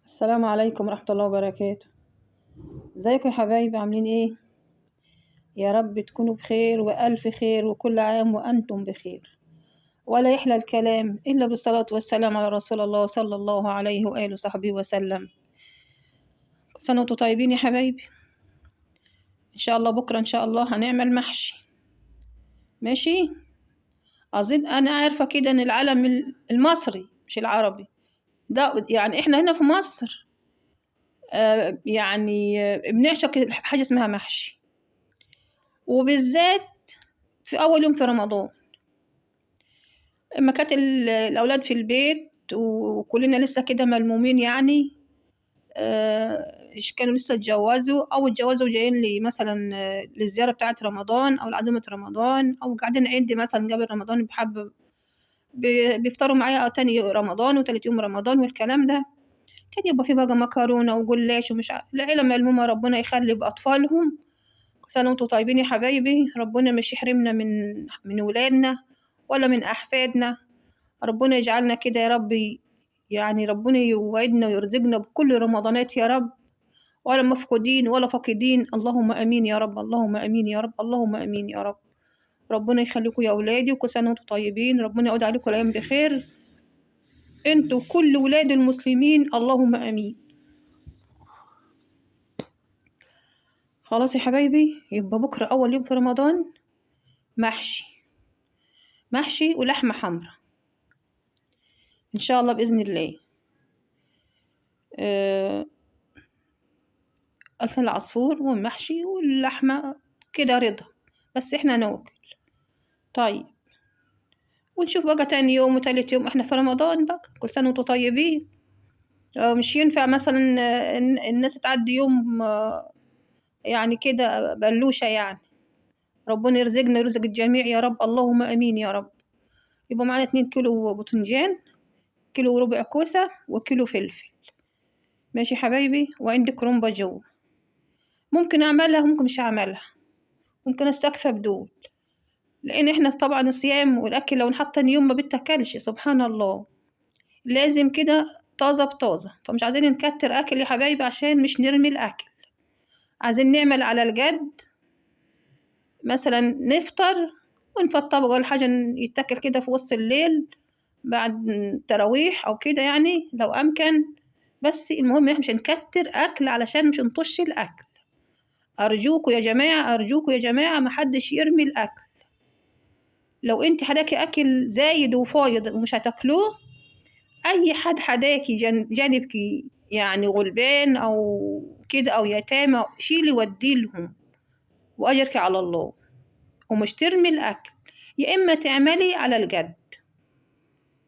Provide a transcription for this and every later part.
السلام عليكم ورحمة الله وبركاته. ازيكم يا حبايبي، عاملين ايه؟ يا رب تكونوا بخير وألف خير، وكل عام وأنتم بخير. ولا يحلى الكلام إلا بالصلاة والسلام على رسول الله صلى الله عليه وآله وصحبه وسلم. كل سنة وانتم طيبين يا حبايبي. إن شاء الله بكرة إن شاء الله هنعمل محشي. ماشي؟ أظن أنا عارفة كده إن العالم المصري مش العربي ده، يعني إحنا هنا في مصر بنعشق حاجة اسمها محشي، وبالذات في أول يوم في رمضان، اما كانت الأولاد في البيت وكلنا لسه كده ملمومين، يعني كانوا لسه اتجوزوا أو اتجوزوا جايين لي مثلا للزيارة بتاعة رمضان أو لعزومة رمضان، أو قاعدين عندي مثلا قبل رمضان بحب بيفطروا معايا، أو تاني رمضان وتالت يوم رمضان والكلام ده. كان يبقى في بقى مكرونة وجلاش ومش العيلة ملمومة، ربنا يخلي بأطفالهم. كل سنة وانتم طيبين يا حبايبي، ربنا مش يحرمنا من ولادنا ولا من أحفادنا. ربنا يجعلنا كده يا رب، يعني ربنا يوعدنا ويرزقنا بكل رمضانات يا رب، ولا مفقودين ولا فاقدين. اللهم امين يا رب، اللهم امين يا رب، اللهم امين يا رب. ربنا يخليكم يا اولادي، وكل سنه وانتم طيبين، ربنا يعود عليكم الايام بخير، انتوا كل ولاد المسلمين، اللهم امين. خلاص يا حبايبي، يبقى بكره اول يوم في رمضان محشي، محشي ولحمه حمرا ان شاء الله باذن الله. لسان العصفور والمحشي واللحمة كده رضا، بس احنا ناكل. طيب، ونشوف بقى تاني يوم وتالت يوم، احنا في رمضان بقى، كل سنة وانتم طيبين. مش ينفع مثلا الناس تعدي يوم يعني كده بلوشة يعني. ربنا يرزقنا ويرزق الجميع يا رب، اللهم امين يا رب. يبقى معانا 2 كيلو بطنجان، كيلو وربع كوسة، وكيلو فلفل. ماشي حبايبي، وعندي كرومبة جوه، ممكن اعملها وممكن مش اعملها، ممكن استكفى بدول، لان احنا طبعا الصيام والاكل لو نحط تاني يوم ما بتاكلش، سبحان الله. لازم كده طازه بطازه، فمش عايزين نكتر اكل يا حبايبي عشان مش نرمي الاكل. عايزين نعمل على الجد، مثلا نفطر ونفطر ولا حاجه يتاكل كده في وسط الليل بعد تراويح او كده، يعني لو امكن. بس المهم احنا مش هنكتر اكل علشان مش نطش الاكل. ارجوكوا يا جماعه، ارجوكوا يا جماعه، محدش يرمي الاكل. لو انت حداكي اكل زايد وفايض ومش هتاكلوه، اي حد حداكي جانبكي يعني غلبان او كده او يتامى، شيلي وديلهم واجرك على الله، ومش ترمي الاكل. يا اما تعملي على الجد،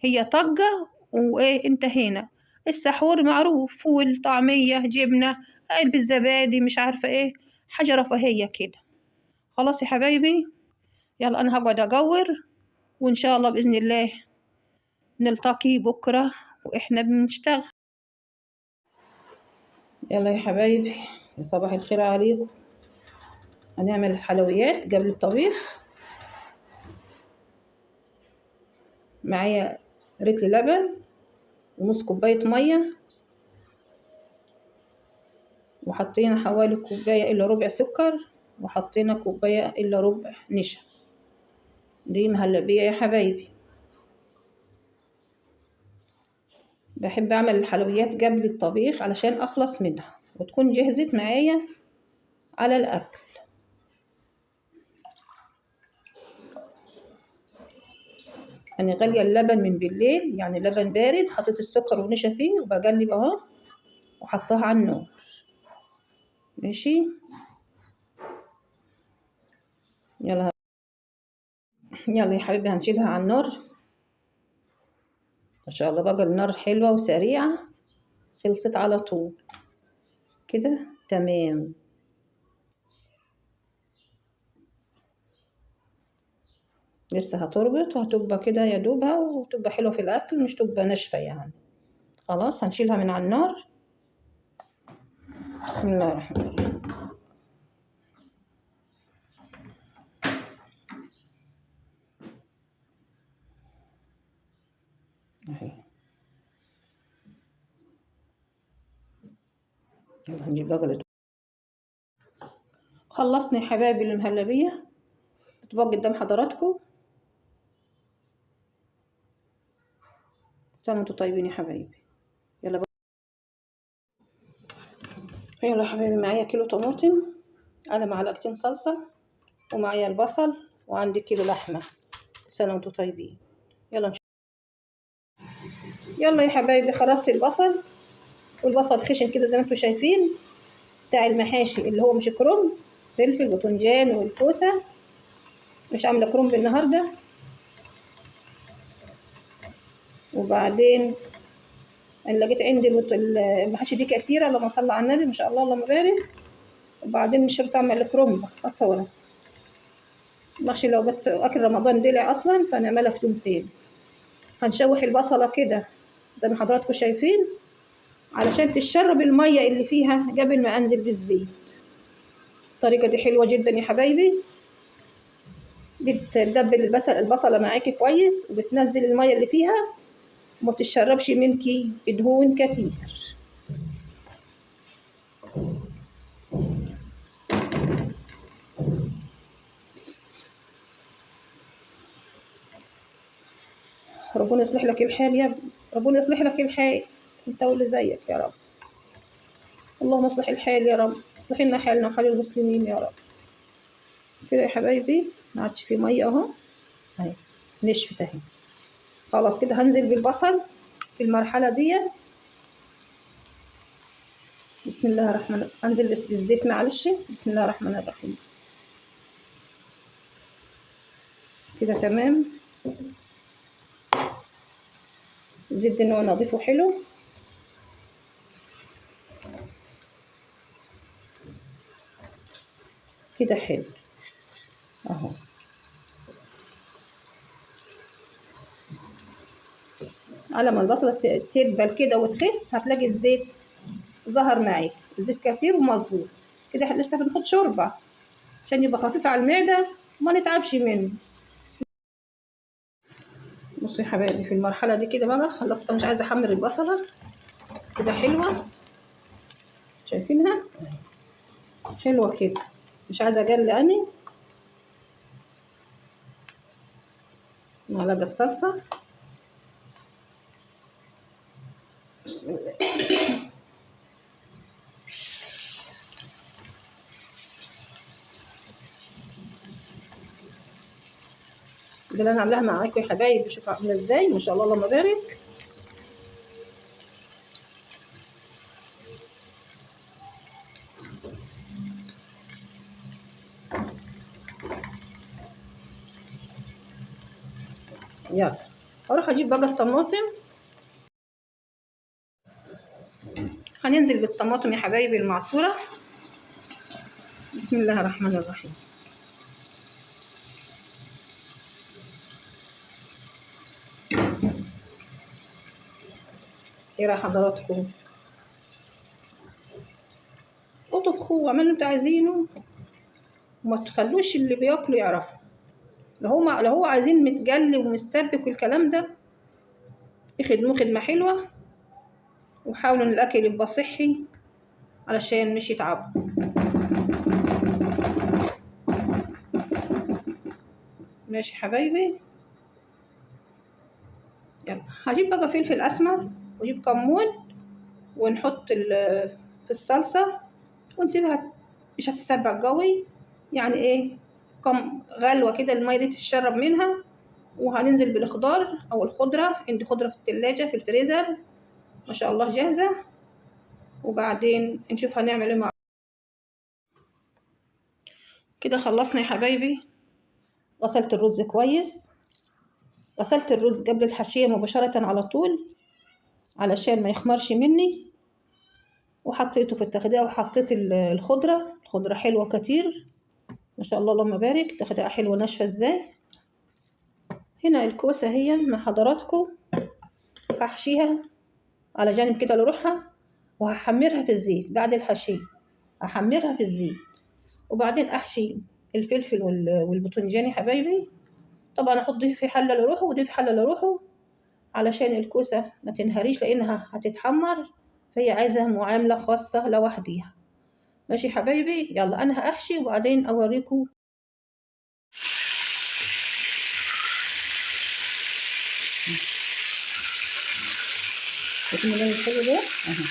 هي طقة وايه انتهينا. السحور معروف، فول، طعمية، جبنة، علبة زبادي، مش عارفة ايه، حاجة رفاهية كده. خلاص يا حبايبي، يلا انا هقعد اجور، وان شاء الله باذن الله نلتقي بكرة واحنا بنشتغل. يلا يا حبايبي، يا صباح الخير عليكم. هنعمل الحلويات قبل الطبيخ. معايا رتل لبن ونص كوباية مية، وحطينا حوالي كوباية إلا ربع سكر، وحطينا كوباية إلا ربع نشا. دي مهلبية يا حبايبي. بحب أعمل الحلويات قبل الطبيخ علشان أخلص منها وتكون جهزت معايا على الأكل. أنا غالية اللبن من بالليل، يعني لبن بارد، حطيت السكر ونشا فيه وبقلب أهو، وحطها على النار. ماشي، يلا يلا يا حبيبي، هنشيلها على النار. ما شاء الله بقى النار حلوة وسريعة، خلصت على طول كده، تمام. لسه هتربط وهتبقى كده يا دوبها، وتبقى حلوة في الأكل، مش تبقى ناشفة يعني. خلاص هنشيلها من على النار. بسم الله الرحمن الرحيم. اهي هنجيب بقى. خلصنا يا حبايبي المهلبية، اطباق قدام حضراتكم. استنوا انتوا طيبين يا حبايبي. يلا بقى. يلا يا حبايبي، معايا كيلو طماطم على معلقتين صلصة، ومعايا البصل، وعندي كيلو لحمة. سنة وانتوا طيبين. يلا نشوف. يلا يا حبايبي، خرطت البصل، والبصل خشن كده زي ما انتوا شايفين، بتاع المحاشي اللي هو مش كرنب، فلفل وباذنجان والكوسة. مش عاملة كرنب النهاردة. وبعدين انا لقيت عندي المحاشي دي كتيرة، اللهم صل على النبي، ما شاء الله اللهم بارك. وبعدين مش شرط اعمل الكرنب اصلا، المحشي لو جت في اكل رمضان دلع اصلا، فنعملها في يوم تاني. هنشوح البصلة كده زي ما حضراتكم شايفين، علشان تشرب المية اللي فيها قبل ما انزل بالزيت. الطريقة دي حلوة جدا يا حبايبي، بتدبل البصلة معاكي كويس، وبتنزل المية اللي فيها، وما بتشربش منكي دهون كتير. ربنا يصلح لك الحال يا ابني، ربنا يصلح لك الحال، انت واللي زيك يا رب. اللهم اصلح الحال يا رب، اصلح لنا حالنا وحال المسلمين يا رب. كده يا حبايبي، ما عادش في ميه اهو، اهي نشفت اهي. خلاص كده هنزل بالبصل في المرحله دي. بسم الله الرحمن الرحيم. انزل بالزيت معلش. بسم الله الرحمن الرحيم. كده تمام. الزيت ده نوع نضيفه حلو. كده حلو اهو. على ما البصله تدبل كده وتخس، هتلاقي الزيت ظهر معاك، الزيت كتير ومظبوط. كده احنا لسه بنحط شوربه عشان يبقى خفيف على المعده وما نتعبش منه. بصوا يا حبايبي، في المرحله دي كده بقى خلصت، مش عايزه احمر البصله. كده حلوه، شايفينها حلوه كده، مش عايزه اجلي اني. معلقه صلصه. بسم الله. ده اللي انا عاملاها معاكم يا حبايبي، شوفوا عامله ازاي، ما شاء الله اللهم بارك. يلا اروح اجيب بقى الطماطم. هننزل بالطماطم يا حبايبي المعصوره. بسم الله الرحمن الرحيم. ايه راي حضراتكم؟ اطبخوا واعملوا اللي انتوا عايزينه، وما تخلوش اللي بياكلوا يعرفوا. لو هو عايزين متجلي ومتسبك والكلام ده، يخدموه خدمه حلوه، وحاولوا ان الاكل يبقى صحي علشان مش يتعبوا. ماشي حبايبي. يلا هجيب بقى فلفل اسمر، واجيب كمون، ونحط في الصلصه، ونسيبها مش هتتسبك قوي، يعني ايه، كم غلوه كده الميه دي تتشرب منها. وهننزل بالخضار او الخضره، عندي خضره في التلاجة في الفريزر ما شاء الله جاهزه. وبعدين نشوف هنعمل ايه مع. كده خلصنا يا حبايبي. غسلت الرز كويس، غسلت الرز قبل الحشيه مباشره على طول علشان ما يخمرش مني، وحطيته في التخديعه، وحطيت الخضره حلوه كتير ما شاء الله اللهم بارك. تخديعه حلوه ناشفه ازاي. هنا الكوسه هي مع حضراتكم، هحشيها على جانب كده لروحها، وهحمرها في الزيت بعد الحشيه. هحمرها في الزيت، وبعدين احشي الفلفل والباذنجان يا حبايبي. طبعا احط دي في حله لروحه ودي في حله لروحه، علشان الكوسه ما تنهريش لانها هتتحمر فهي عايزة معاملة خاصة لوحديها. ماشي حبايبي، يلا أنا هأحشي وبعدين أوريكم. شايفين اللون الحلو ده؟ أهو.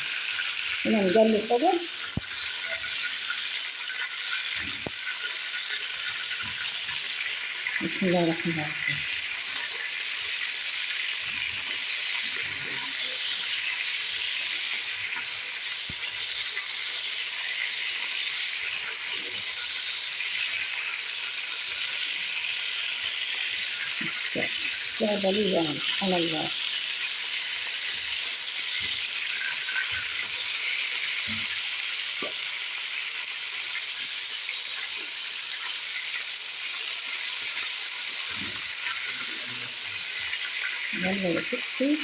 هنا نجلد طبعا. بسم الله الرحمن الرحيم. لعبة لي يعني سبحان الله. يلا يا ستي.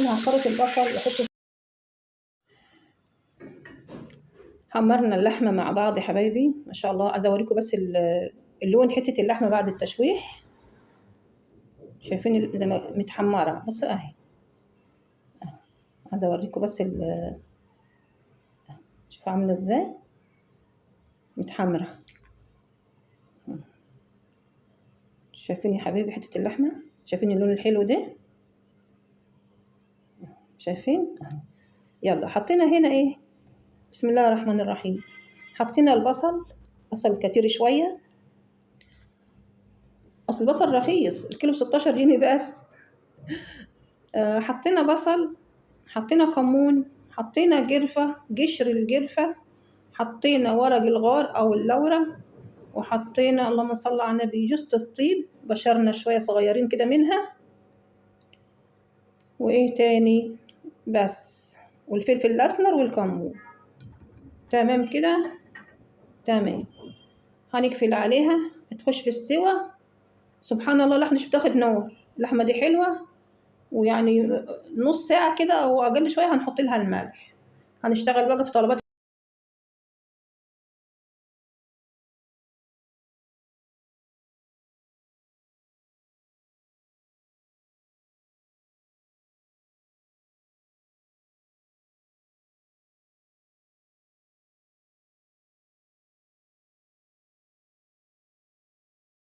أنا هخرط البصل وأحط. حمرنا اللحمة مع بعض يا حبايبي ما شاء الله. عايزة أوريكم بس اللون حتة اللحمة بعد التشويح. شايفين زي ما متحمرة، بص أهي. عايزة أوريكم بس شوفوا عاملة إزاي متحمرة. شايفين يا حبايبي حتة اللحمة؟ شايفين اللون الحلو ده؟ شايفين؟ يلا حطينا هنا إيه؟ بسم الله الرحمن الرحيم. حطينا البصل كتير شوية. أصل البصل رخيص، الكيلو ب16 جنيه بس. حطينا بصل، حطينا كمون، حطينا جرفة، قشر الجرفة، حطينا ورق الغار أو اللورة، وحطينا اللهم صل على النبي جوزة الطيب، بشرنا شوية صغيرين كده منها. وإيه تاني؟ بس. والفلفل الأسمر والكمون. تمام كده؟ تمام. هنقفل عليها تخش في السوا. سبحان الله اللحمة مش بتاخد نور، اللحمة دي حلوة. ويعني نص ساعة كده أو أقل شوية هنحط لها الملح. هنشتغل بقى في طلبات